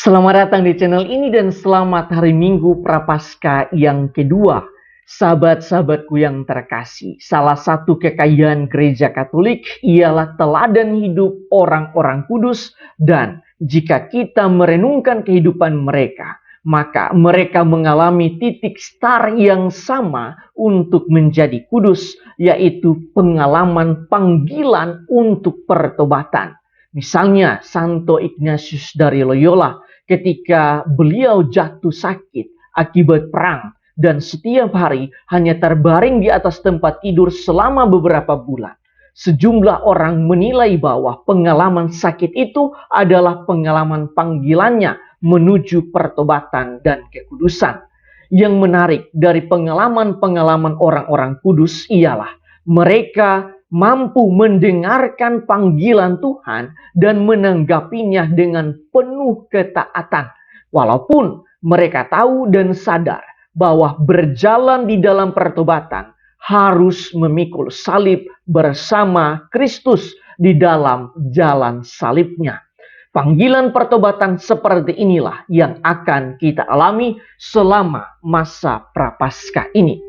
Selamat datang di channel ini dan selamat hari Minggu Prapaskah yang kedua. Sahabat-sahabatku yang terkasih, salah satu kekayaan gereja Katolik ialah teladan hidup orang-orang kudus, dan jika kita merenungkan kehidupan mereka, maka mereka mengalami titik start yang sama untuk menjadi kudus, yaitu pengalaman panggilan untuk pertobatan. Misalnya Santo Ignatius dari Loyola, ketika beliau jatuh sakit akibat perang dan setiap hari hanya terbaring di atas tempat tidur selama beberapa bulan. Sejumlah orang menilai bahwa pengalaman sakit itu adalah pengalaman panggilannya menuju pertobatan dan kekudusan. Yang menarik dari pengalaman-pengalaman orang-orang kudus ialah mereka mampu mendengarkan panggilan Tuhan dan menanggapinya dengan penuh ketaatan. Walaupun mereka tahu dan sadar bahwa berjalan di dalam pertobatan harus memikul salib bersama Kristus di dalam jalan salibnya. Panggilan pertobatan seperti inilah yang akan kita alami selama masa Prapaskah ini.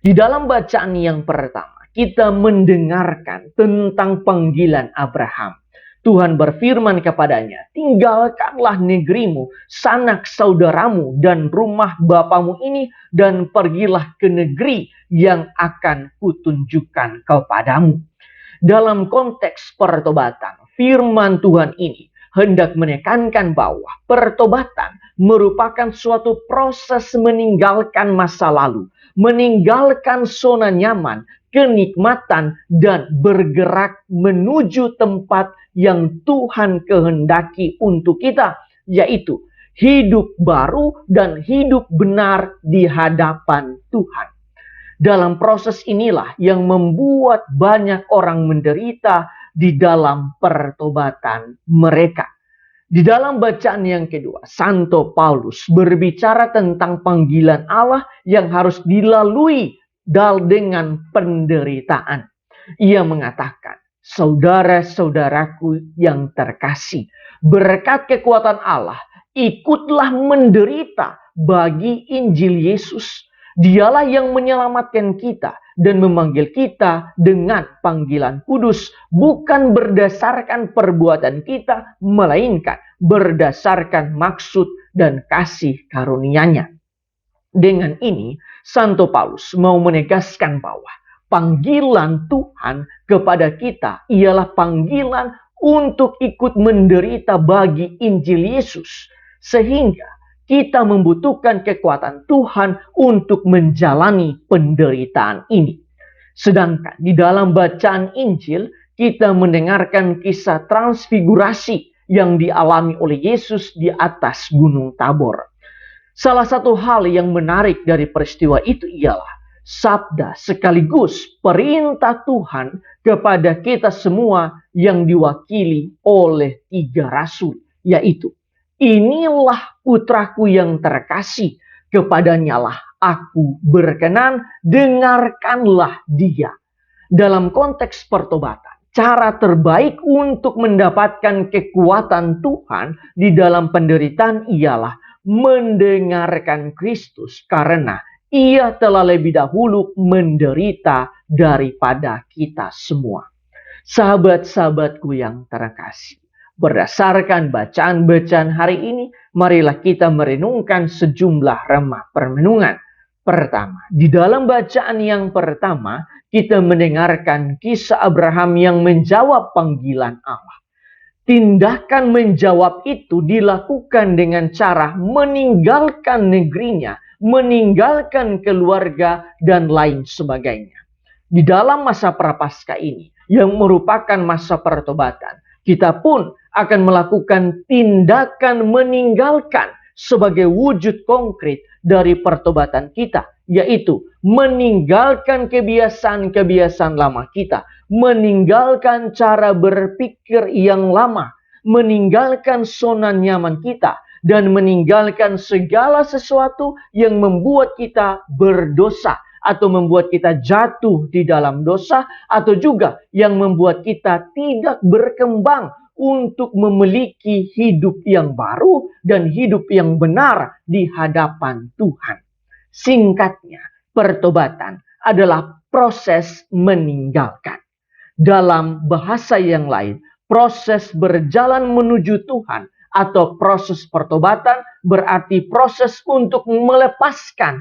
Di dalam bacaan yang pertama, kita mendengarkan tentang panggilan Abraham. Tuhan berfirman kepadanya, "Tinggalkanlah negerimu, sanak saudaramu, dan rumah bapamu ini, dan pergilah ke negeri yang akan kutunjukkan kepadamu." Dalam konteks pertobatan, firman Tuhan ini hendak menekankan bahwa pertobatan merupakan suatu proses meninggalkan masa lalu, meninggalkan zona nyaman, kenikmatan, dan bergerak menuju tempat yang Tuhan kehendaki untuk kita, yaitu hidup baru dan hidup benar di hadapan Tuhan. Dalam proses inilah yang membuat banyak orang menderita di dalam pertobatan mereka. Di dalam bacaan yang kedua, Santo Paulus berbicara tentang panggilan Allah yang harus dilalui dengan penderitaan. Ia mengatakan, "Saudara-saudaraku yang terkasih, berkat kekuatan Allah, ikutlah menderita bagi Injil Yesus. Dialah yang menyelamatkan kita dan memanggil kita dengan panggilan kudus, bukan berdasarkan perbuatan kita, melainkan berdasarkan maksud dan kasih karunia-Nya." Dengan ini, Santo Paulus mau menegaskan bahwa panggilan Tuhan kepada kita ialah panggilan untuk ikut menderita bagi Injil Yesus, sehingga kita membutuhkan kekuatan Tuhan untuk menjalani penderitaan ini. Sedangkan di dalam bacaan Injil, kita mendengarkan kisah transfigurasi yang dialami oleh Yesus di atas Gunung Tabor. Salah satu hal yang menarik dari peristiwa itu ialah sabda sekaligus perintah Tuhan kepada kita semua yang diwakili oleh 3 rasul, yaitu, "Inilah putraku yang terkasih, kepadanyalah aku berkenan, dengarkanlah dia." Dalam konteks pertobatan, cara terbaik untuk mendapatkan kekuatan Tuhan di dalam penderitaan ialah mendengarkan Kristus, karena Ia telah lebih dahulu menderita daripada kita semua. Sahabat-sahabatku yang terkasih, berdasarkan bacaan-bacaan hari ini, marilah kita merenungkan sejumlah remah permenungan. Pertama, di dalam bacaan yang pertama, kita mendengarkan kisah Abraham yang menjawab panggilan Allah. Tindakan menjawab itu dilakukan dengan cara meninggalkan negerinya, meninggalkan keluarga, dan lain sebagainya. Di dalam masa Prapaskah ini, yang merupakan masa pertobatan, kita pun akan melakukan tindakan meninggalkan sebagai wujud konkret dari pertobatan kita, yaitu meninggalkan kebiasaan-kebiasaan lama kita, meninggalkan cara berpikir yang lama, meninggalkan zona nyaman kita, dan meninggalkan segala sesuatu yang membuat kita berdosa atau membuat kita jatuh di dalam dosa, atau juga yang membuat kita tidak berkembang untuk memiliki hidup yang baru dan hidup yang benar di hadapan Tuhan. Singkatnya, pertobatan adalah proses meninggalkan. Dalam bahasa yang lain, proses berjalan menuju Tuhan atau proses pertobatan berarti proses untuk melepaskan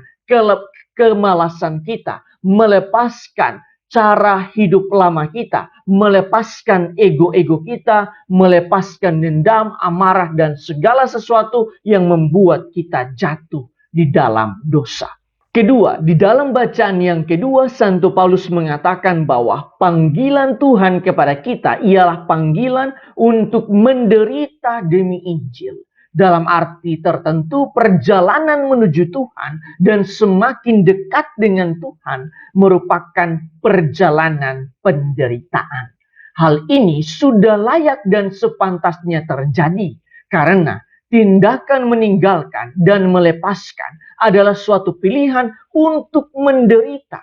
kemalasan kita, melepaskan cara hidup lama kita, melepaskan ego-ego kita, melepaskan dendam, amarah, dan segala sesuatu yang membuat kita jatuh di dalam dosa. Kedua, di dalam bacaan yang kedua, Santo Paulus mengatakan bahwa panggilan Tuhan kepada kita ialah panggilan untuk menderita demi Injil. Dalam arti tertentu, perjalanan menuju Tuhan dan semakin dekat dengan Tuhan merupakan perjalanan penderitaan. Hal ini sudah layak dan sepantasnya terjadi karena tindakan meninggalkan dan melepaskan adalah suatu pilihan untuk menderita.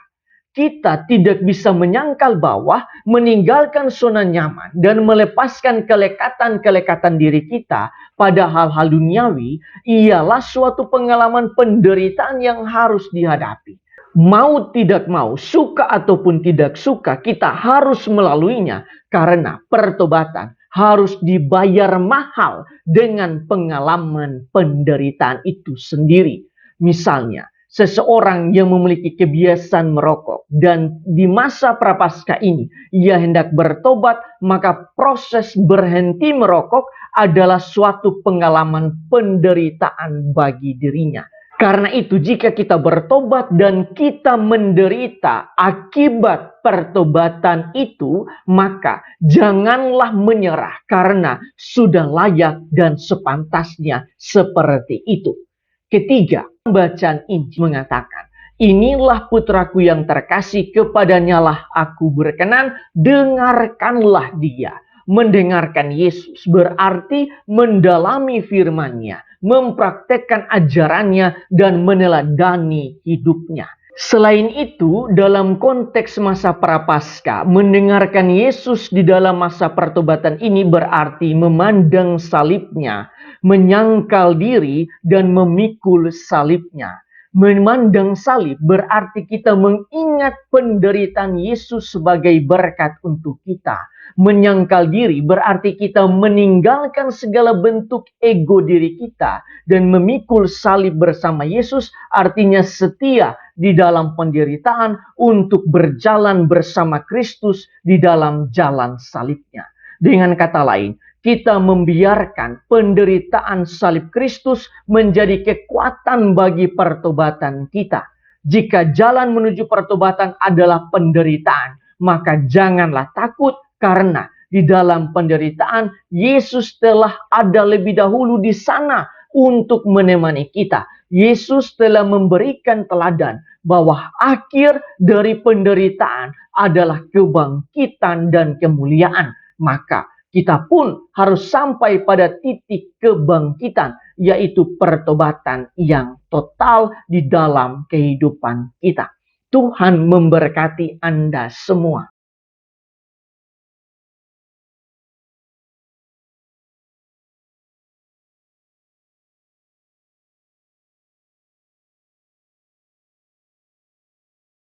Kita tidak bisa menyangkal bahwa meninggalkan zona nyaman dan melepaskan kelekatan-kelekatan diri kita pada hal-hal duniawi ialah suatu pengalaman penderitaan yang harus dihadapi. Mau tidak mau, suka ataupun tidak suka, kita harus melaluinya karena pertobatan harus dibayar mahal dengan pengalaman penderitaan itu sendiri. Misalnya, seseorang yang memiliki kebiasaan merokok dan di masa prapaskah ini ia hendak bertobat, maka proses berhenti merokok adalah suatu pengalaman penderitaan bagi dirinya. Karena itu, jika kita bertobat dan kita menderita akibat pertobatan itu, maka janganlah menyerah karena sudah layak dan sepantasnya seperti itu. Ketiga, bacaan Injil mengatakan, inilah putraku yang terkasih, kepadanya lah aku berkenan, dengarkanlah dia. Mendengarkan Yesus berarti mendalami firman-Nya, mempraktekkan ajarannya, dan meneladani hidupnya. Selain itu, dalam konteks masa prapaskah, mendengarkan Yesus di dalam masa pertobatan ini berarti memandang salibnya, menyangkal diri, dan memikul salibnya. Memandang salib berarti kita mengingat penderitaan Yesus sebagai berkat untuk kita. Menyangkal diri berarti kita meninggalkan segala bentuk ego diri kita dan memikul salib bersama Yesus, artinya setia di dalam penderitaan untuk berjalan bersama Kristus di dalam jalan salibnya. Dengan kata lain, kita membiarkan penderitaan salib Kristus menjadi kekuatan bagi pertobatan kita. Jika jalan menuju pertobatan adalah penderitaan, maka janganlah takut karena di dalam penderitaan Yesus telah ada lebih dahulu di sana untuk menemani kita. Yesus telah memberikan teladan bahwa akhir dari penderitaan adalah kebangkitan dan kemuliaan. Maka kita pun harus sampai pada titik kebangkitan, yaitu pertobatan yang total di dalam kehidupan kita. Tuhan memberkati Anda semua.